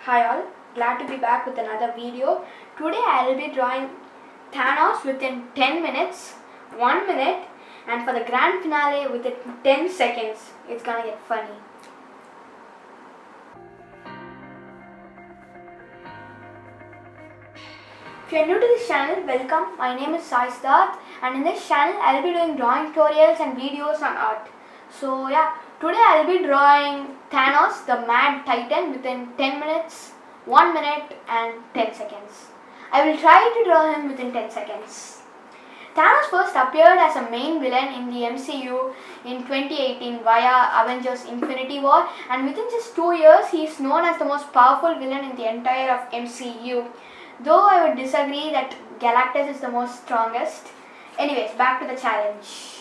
Hi all, glad to be back with another video. Today I will be drawing Thanos within 10 minutes, 1 minute, and for the grand finale within 10 seconds. It's gonna get funny. If you are new to this channel, welcome. My name is Sai Siddharth, and in this channel I will be doing drawing tutorials and videos on art. So yeah, today I will be drawing Thanos, the Mad Titan, within 10 minutes, 1 minute and 10 seconds. I will try to draw him within 10 seconds. Thanos first appeared as a main villain in the MCU in 2018 via Avengers Infinity War, and within just 2 years he is known as the most powerful villain in the entire of MCU. Though I would disagree that Galactus is the most strongest. Anyways, back to the challenge.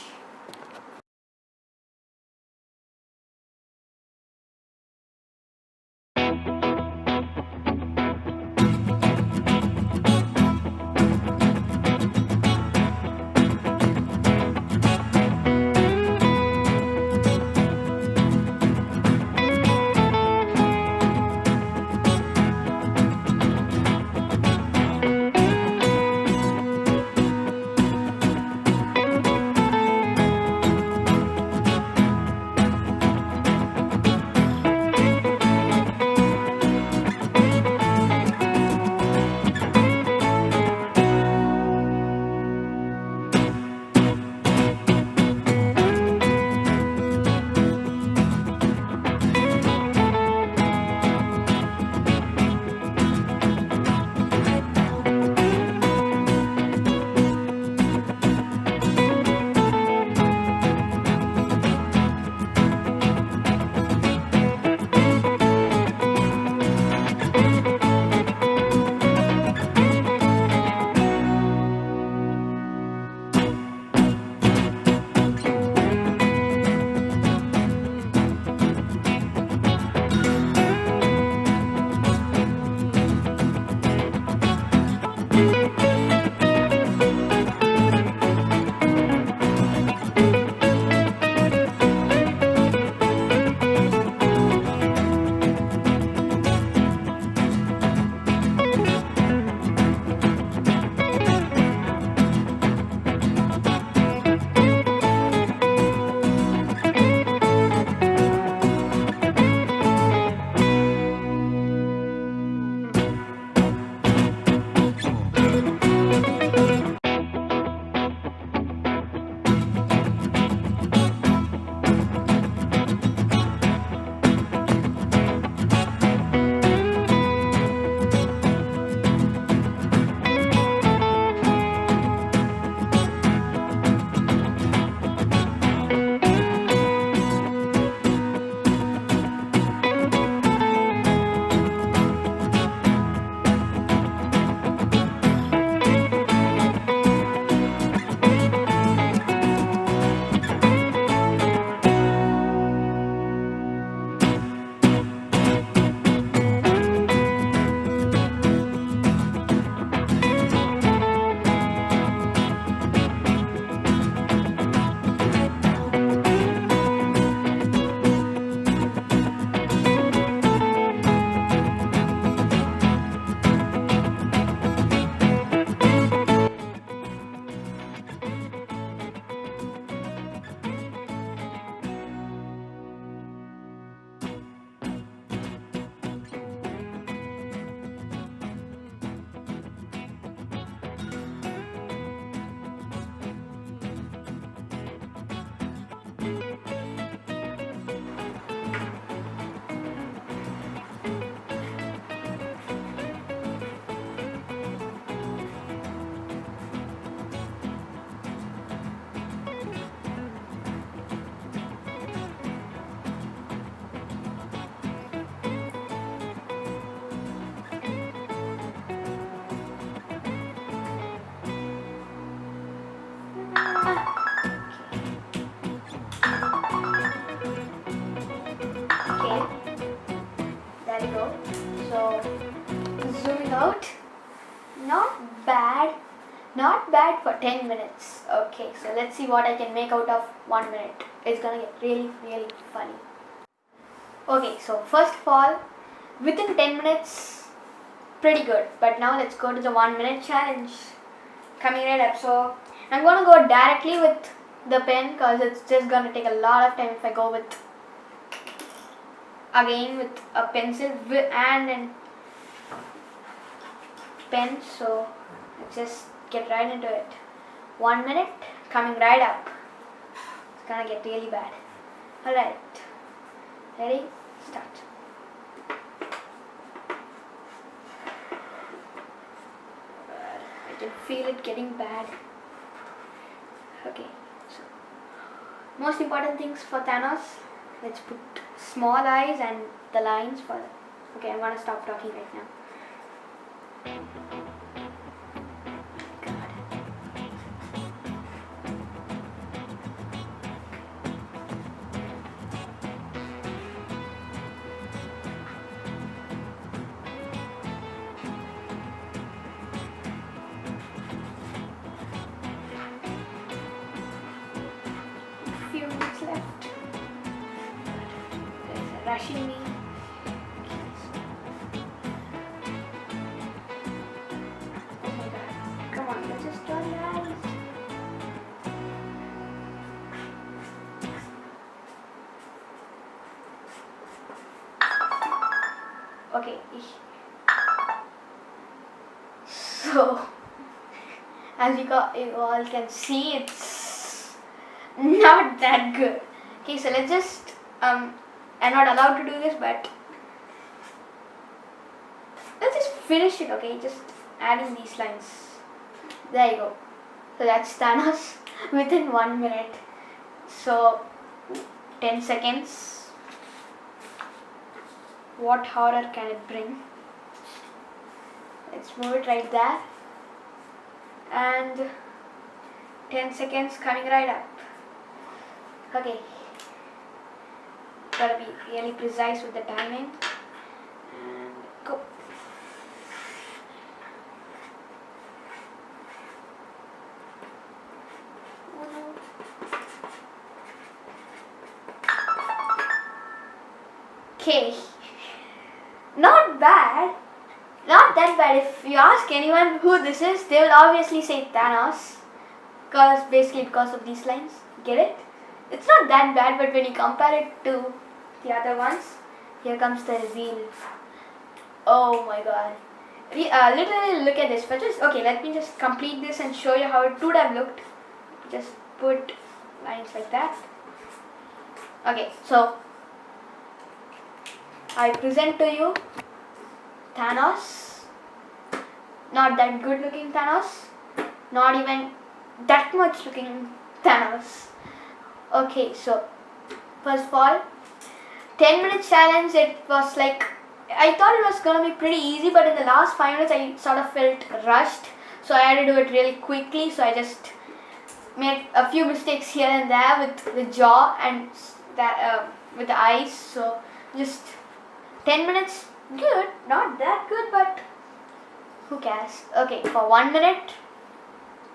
There you go. So zooming out. Not bad for 10 minutes. Okay, so let's see what I can make out of 1 minute. It's gonna get really funny. Okay, so first of all, within 10 minutes, pretty good. But now let's go to the 1 minute challenge. Coming right up. So I'm gonna go directly with the pen because it's just gonna take a lot of time if I go with again with a pencil and a pen. So let's just get right into it. 1 minute coming right up. It's gonna get really bad. Alright. Ready? Start. I can feel it getting bad. Okay. So most important things for Thanos. Let's put small eyes and the lines for it. Okay, I'm gonna stop talking right now. Few minutes left. There's a rushing me. Oh my god. Come on, let's just draw the eyes. Okay. So as you all can see, it's not that good. Okay, so let's just I'm not allowed to do this, but let's just finish it. Okay, just adding these lines. There you go. So that's Thanos within 1 minute. So 10 seconds. What horror can it bring? Let's move it right there. And 10 seconds coming right up. Okay. Gotta be really precise with the timing. And go. Okay. Not bad. Not that bad. If you ask anyone who this is, they will obviously say Thanos. Because of these lines. Get it? It's not that bad, but when you compare it to the other ones, here comes the reveal. Oh my god. Literally look at this. But okay, let me just complete this and show you how it would have looked. Just put lines like that. Okay, so I present to you Thanos. Not that good looking Thanos. Not even that much looking Thanos. Okay, so first of all, 10-minute challenge. It was like, I thought it was gonna be pretty easy, but in the last 5 minutes I sort of felt rushed, so I had to do it really quickly. So I just made a few mistakes here and there with the jaw and that with the eyes. So just 10 minutes, good, not that good, but who cares? Okay, for 1 minute,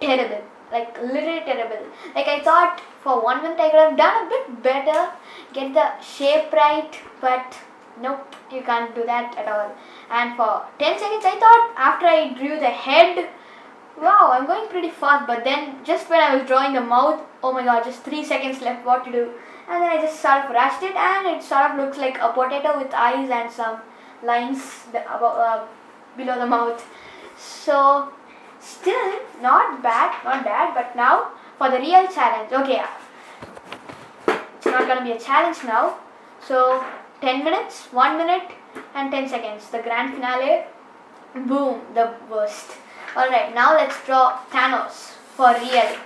terrible. Like literally terrible. Like I thought for 1 minute I could have done a bit better, get the shape right, but nope, you can't do that at all. And for 10 seconds I thought after I drew the head, wow, I'm going pretty fast, but then just when I was drawing the mouth, oh my god, just 3 seconds left, what to do? And then I just sort of rushed it, and it sort of looks like a potato with eyes and some lines below the mouth. So still not bad, but now for the real challenge. Okay, it's not gonna be a challenge now. So 10 minutes, 1 minute and 10 seconds. The grand finale, boom, the worst. Alright, now let's draw Thanos for real,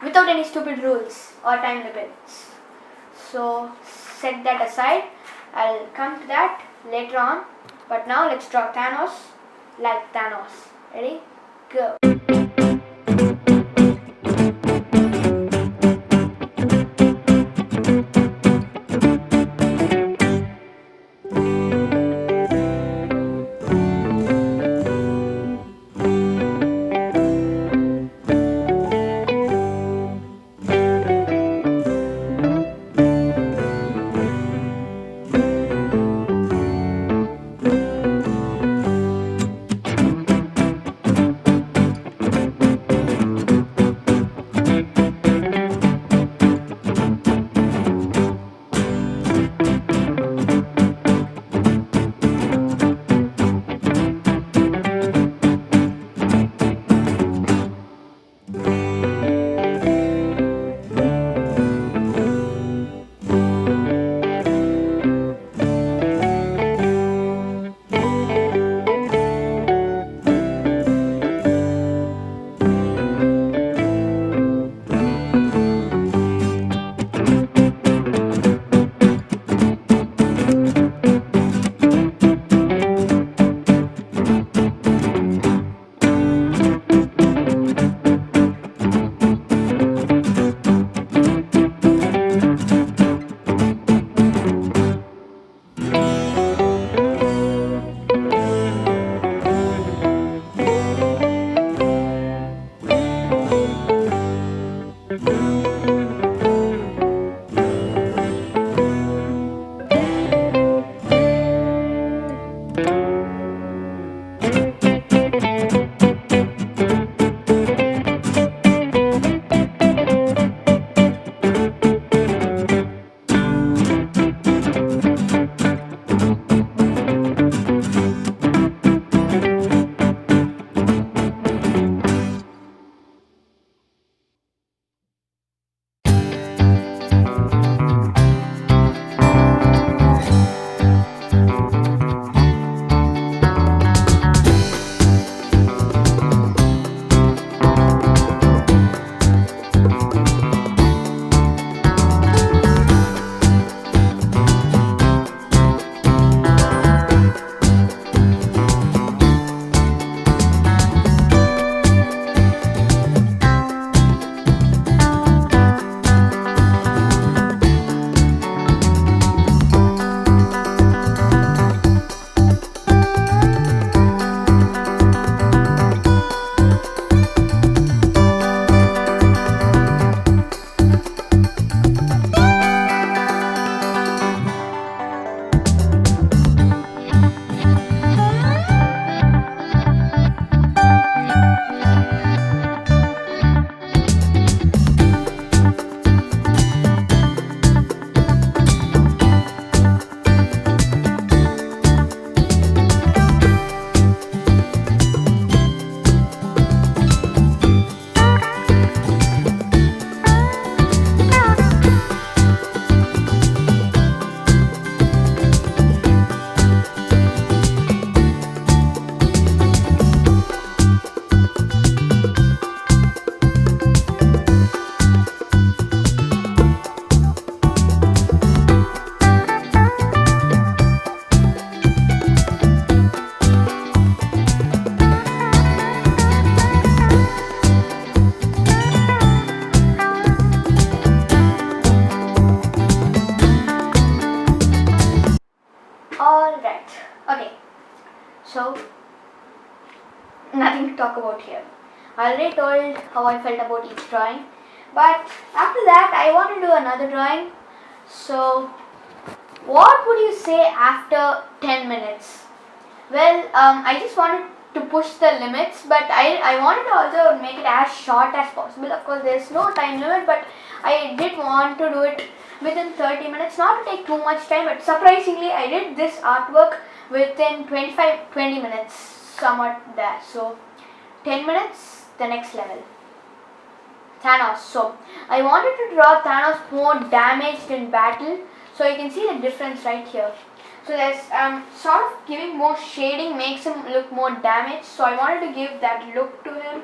without any stupid rules or time limits. So set that aside. I'll come to that later on. But now let's draw Thanos like Thanos. Ready? Go. So nothing to talk about here. I already told how I felt about each drawing, but after that I want to do another drawing. So what would you say after 10 minutes? Well, I just wanted to push the limits, but I wanted to also make it as short as possible. Of course, there's no time limit, but I did want to do it within 30 minutes, not to take too much time, but surprisingly, I did this artwork within 20 minutes, somewhat there. So, 10 minutes, the next level. Thanos. So, I wanted to draw Thanos more damaged in battle, so you can see the difference right here. So there's sort of giving more shading makes him look more damaged. So I wanted to give that look to him,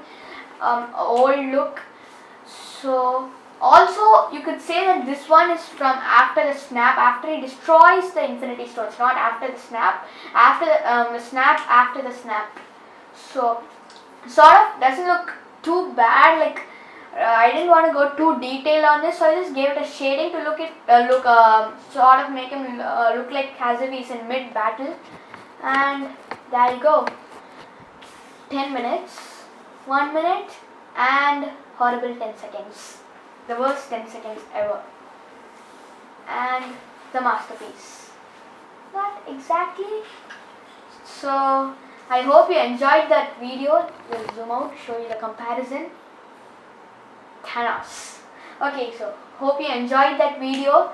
old look. So also you could say that this one is from after the snap, after he destroys the Infinity Stones, not after the snap, after the snap, after the snap. So sort of doesn't look too bad. Like I didn't want to go too detailed on this, so I just gave it a shading to sort of make him look like as if he's in mid battle. And there you go. 10 minutes, 1 minute, and horrible 10 seconds. The worst 10 seconds ever. And the masterpiece. Not exactly. So I hope you enjoyed that video. We'll zoom out, show you the comparison. Thanos. Okay, so hope you enjoyed that video.